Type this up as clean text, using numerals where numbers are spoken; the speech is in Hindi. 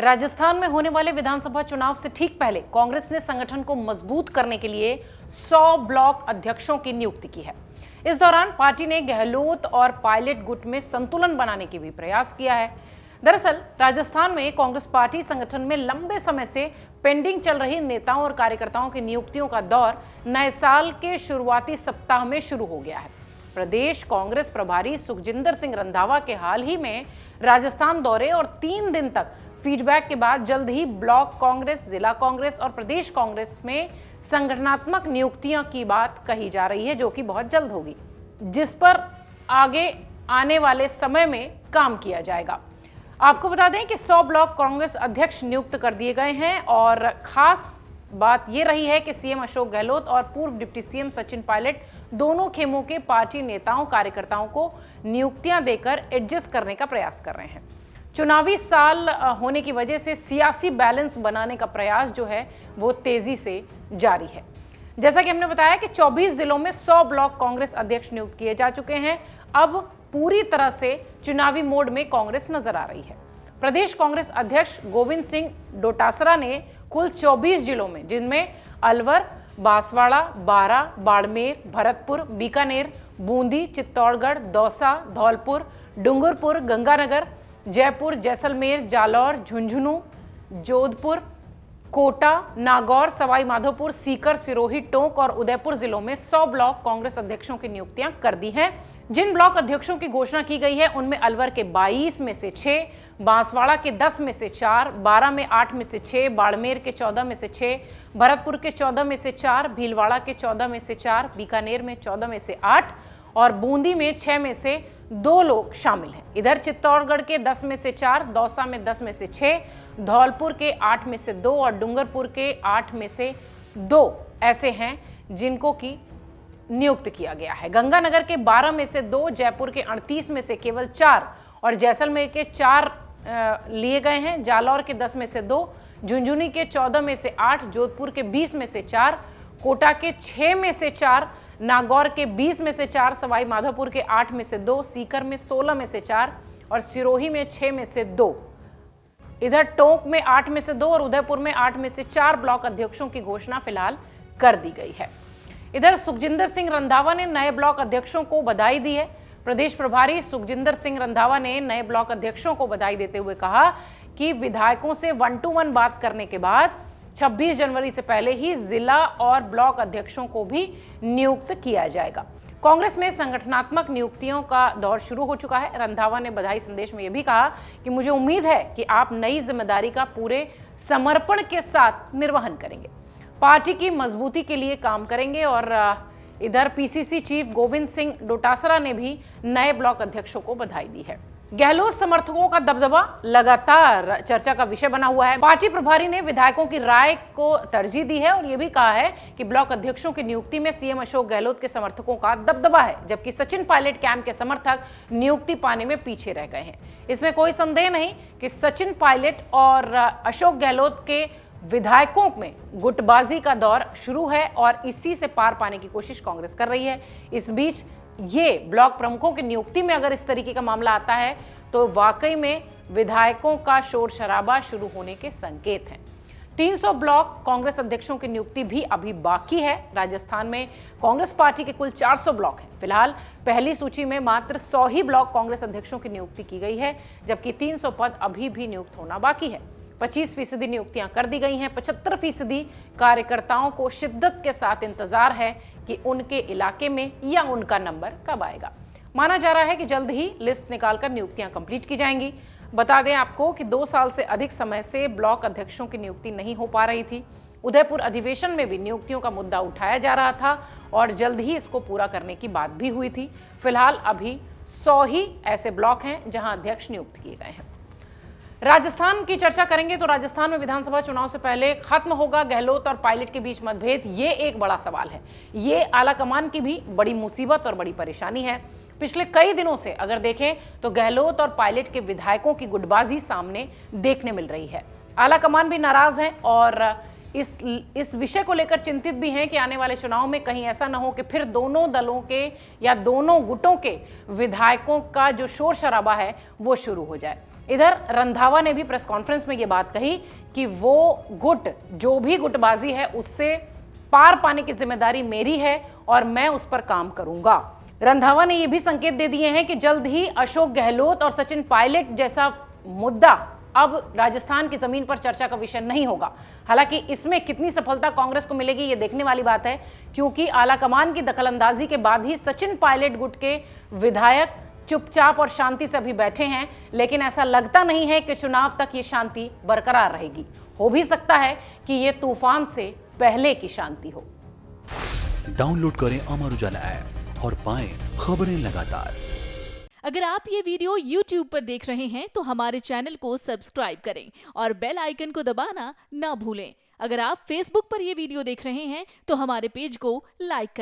राजस्थान में होने वाले विधानसभा चुनाव से ठीक पहले कांग्रेस ने संगठन को मजबूत करने के लिए 100 ब्लॉक अध्यक्षों की नियुक्ति की है। इस दौरान पार्टी ने गहलोत और पायलट गुट में संतुलन बनाने के भी प्रयास किया है। दरअसल राजस्थान में कांग्रेस पार्टी संगठन में लंबे समय से पेंडिंग चल रही नेताओं और कार्यकर्ताओं की नियुक्तियों का दौर नए साल के शुरुआती सप्ताह में शुरू हो गया है। प्रदेश कांग्रेस प्रभारी सुखजिंदर सिंह रंधावा के हाल ही में राजस्थान दौरे और 3 दिन तक फीडबैक के बाद जल्द ही ब्लॉक कांग्रेस, जिला कांग्रेस और प्रदेश कांग्रेस में संगठनात्मक नियुक्तियों की बात कही जा रही है, जो कि बहुत जल्द होगी, जिस पर आगे आने वाले समय में काम किया जाएगा। आपको बता दें कि 100 ब्लॉक कांग्रेस अध्यक्ष नियुक्त कर दिए गए हैं और खास बात यह रही है कि सीएम अशोक गहलोत और पूर्व डिप्टी सीएम सचिन पायलट दोनों खेमों के पार्टी नेताओं कार्यकर्ताओं को नियुक्तियां देकर एडजस्ट करने का प्रयास कर रहे हैं। चुनावी साल होने की वजह से सियासी बैलेंस बनाने का प्रयास जो है वो तेजी से जारी है। जैसा कि हमने बताया कि 24 जिलों में 100 ब्लॉक कांग्रेस अध्यक्ष नियुक्त किए जा चुके हैं। अब पूरी तरह से चुनावी मोड में कांग्रेस नजर आ रही है। प्रदेश कांग्रेस अध्यक्ष गोविंद सिंह डोटासरा ने कुल 24 जिलों में, जिनमें अलवर, बांसवाड़ा, बारां, बाड़मेर, भरतपुर, बीकानेर, बूंदी, चित्तौड़गढ़, दौसा, धौलपुर, डूंगरपुर, गंगानगर, जयपुर, जैसलमेर, जालौर, झुंझुनू, जोधपुर, कोटा, नागौर, सवाई माधोपुर, सीकर, सिरोही, टोंक और उदयपुर जिलों में 100 ब्लॉक कांग्रेस अध्यक्षों की नियुक्तियां कर दी हैं। जिन ब्लॉक अध्यक्षों की घोषणा की गई है उनमें अलवर के 22 में से 6, बांसवाड़ा के 10 में से 4, बारां में 8 में से 6, बाड़मेर के 14 में से 6, भरतपुर के 14 में से 4, भीलवाड़ा के 14 में से 4, बीकानेर में 14 में से 8 और बूंदी में 6 में से 2 लोग शामिल हैं। इधर चित्तौड़गढ़ के 10 में से 4, दौसा में 10 में से 6, धौलपुर के 8 में से 2 और डूंगरपुर के 8 में से 2 ऐसे हैं जिनको की नियुक्त किया गया है। गंगानगर के 12 में से 2, जयपुर के 38 में से केवल 4 और जैसलमेर के 4 लिए गए हैं। जालौर के 10 में से 2, झुंझुनू के 14 में से 8, जोधपुर के 20 में से 4, कोटा के 6 में से 4, नागौर के 20 में से 4, सवाई माधोपुर के 8 में से 2, सीकर में 16 में से 4 और सिरोही में 6 में से 2। इधर टोंक में 8 में से 2 और उदयपुर में 8 में से 4 ब्लॉक अध्यक्षों की घोषणा फिलहाल कर दी गई है। इधर सुखजिंदर सिंह रंधावा ने नए ब्लॉक अध्यक्षों को बधाई दी है। प्रदेश प्रभारी सुखजिंदर सिंह रंधावा ने नए ब्लॉक अध्यक्षों को बधाई देते हुए कहा कि विधायकों से 1-to-1 बात करने के बाद 26 जनवरी से पहले ही जिला और ब्लॉक अध्यक्षों को भी नियुक्त किया जाएगा। कांग्रेस में संगठनात्मक नियुक्तियों का दौर शुरू हो चुका है। रंधावा ने बधाई संदेश में यह भी कहा कि मुझे उम्मीद है कि आप नई जिम्मेदारी का पूरे समर्पण के साथ निर्वहन करेंगे, पार्टी की मजबूती के लिए काम करेंगे। और इधर पीसीसी चीफ गोविंद सिंह डोटासरा ने भी नए ब्लॉक अध्यक्षों को बधाई दी है। गहलोत समर्थकों का दबदबा लगातार चर्चा का विषय बना हुआ है। पार्टी प्रभारी ने विधायकों की राय को तरजीह दी है और यह भी कहा है कि ब्लॉक अध्यक्षों की नियुक्ति में सीएम अशोक गहलोत के समर्थकों का दबदबा है, जबकि सचिन पायलट कैंप के समर्थक नियुक्ति पाने में पीछे रह गए हैं। इसमें कोई संदेह नहीं कि सचिन पायलट और अशोक गहलोत के विधायकों में गुटबाजी का दौर शुरू है और इसी से पार पाने की कोशिश कांग्रेस कर रही है। इस बीच ये ब्लॉक प्रमुखों की नियुक्ति में अगर इस तरीके का मामला आता है तो वाकई में विधायकों का शोर शराबा शुरू होने के संकेत हैं। 300 ब्लॉक कांग्रेस अध्यक्षों की नियुक्ति भी अभी बाकी है। राजस्थान में कांग्रेस पार्टी के कुल 400 ब्लॉक हैं। फिलहाल पहली सूची में मात्र 100 ही ब्लॉक कांग्रेस अध्यक्षों की नियुक्ति की गई है, जबकि 300 पद अभी भी नियुक्त होना बाकी है। 25% नियुक्तियां कर दी गई हैं। 75% कार्यकर्ताओं को शिद्दत के साथ इंतजार है कि उनके इलाके में या उनका नंबर कब आएगा। माना जा रहा है कि जल्द ही लिस्ट निकालकर नियुक्तियां कंप्लीट की जाएंगी। बता दें आपको कि 2 साल से अधिक समय से ब्लॉक अध्यक्षों की नियुक्ति नहीं हो पा रही थी। उदयपुर अधिवेशन में भी नियुक्तियों का मुद्दा उठाया जा रहा था और जल्द ही इसको पूरा करने की बात भी हुई थी। फिलहाल अभी 100 ही ऐसे ब्लॉक हैं जहां अध्यक्ष नियुक्त किए गए हैं। राजस्थान की चर्चा करेंगे तो राजस्थान में विधानसभा चुनाव से पहले खत्म होगा गहलोत और पायलट के बीच मतभेद, ये एक बड़ा सवाल है। ये आलाकमान की भी बड़ी मुसीबत और बड़ी परेशानी है। पिछले कई दिनों से अगर देखें तो गहलोत और पायलट के विधायकों की गुटबाजी सामने देखने मिल रही है। आलाकमान भी नाराज है और इस विषय को लेकर चिंतित भी हैं कि आने वाले चुनाव में कहीं ऐसा ना हो कि फिर दोनों दलों के या दोनों गुटों के विधायकों का जो शोर शराबा है वो शुरू हो जाए। इधर रंधावा ने भी प्रेस कॉन्फ्रेंस में ये बात कही कि वो गुट, जो भी गुटबाजी है उससे पार पाने की जिम्मेदारी मेरी है और मैं उस पर काम करूंगा। रंधावा ने यह भी संकेत दे दिए हैं कि जल्द ही अशोक गहलोत और सचिन पायलट जैसा मुद्दा अब राजस्थान की जमीन पर चर्चा का विषय नहीं होगा। हालांकि इसमें कितनी सफलता कांग्रेस को मिलेगी ये देखने वाली बात है, क्योंकि आलाकमान की दखलंदाजी के बाद ही सचिन पायलट गुट के विधायक चुपचाप और शांति से अभी बैठे हैं, लेकिन ऐसा लगता नहीं है कि चुनाव तक ये शांति बरकरार रहेगी। हो भी सकता है कि ये तूफान से पहले की शांति हो। डाउनलोड करें अमर उजाला ऐप और पाएं खबरें लगातार। अगर आप ये वीडियो YouTube पर देख रहे हैं तो हमारे चैनल को सब्सक्राइब करें और बेल आइकन को दबाना ना भूलें। अगर आप Facebook पर ये वीडियो देख रहे हैं तो हमारे पेज को लाइक करें।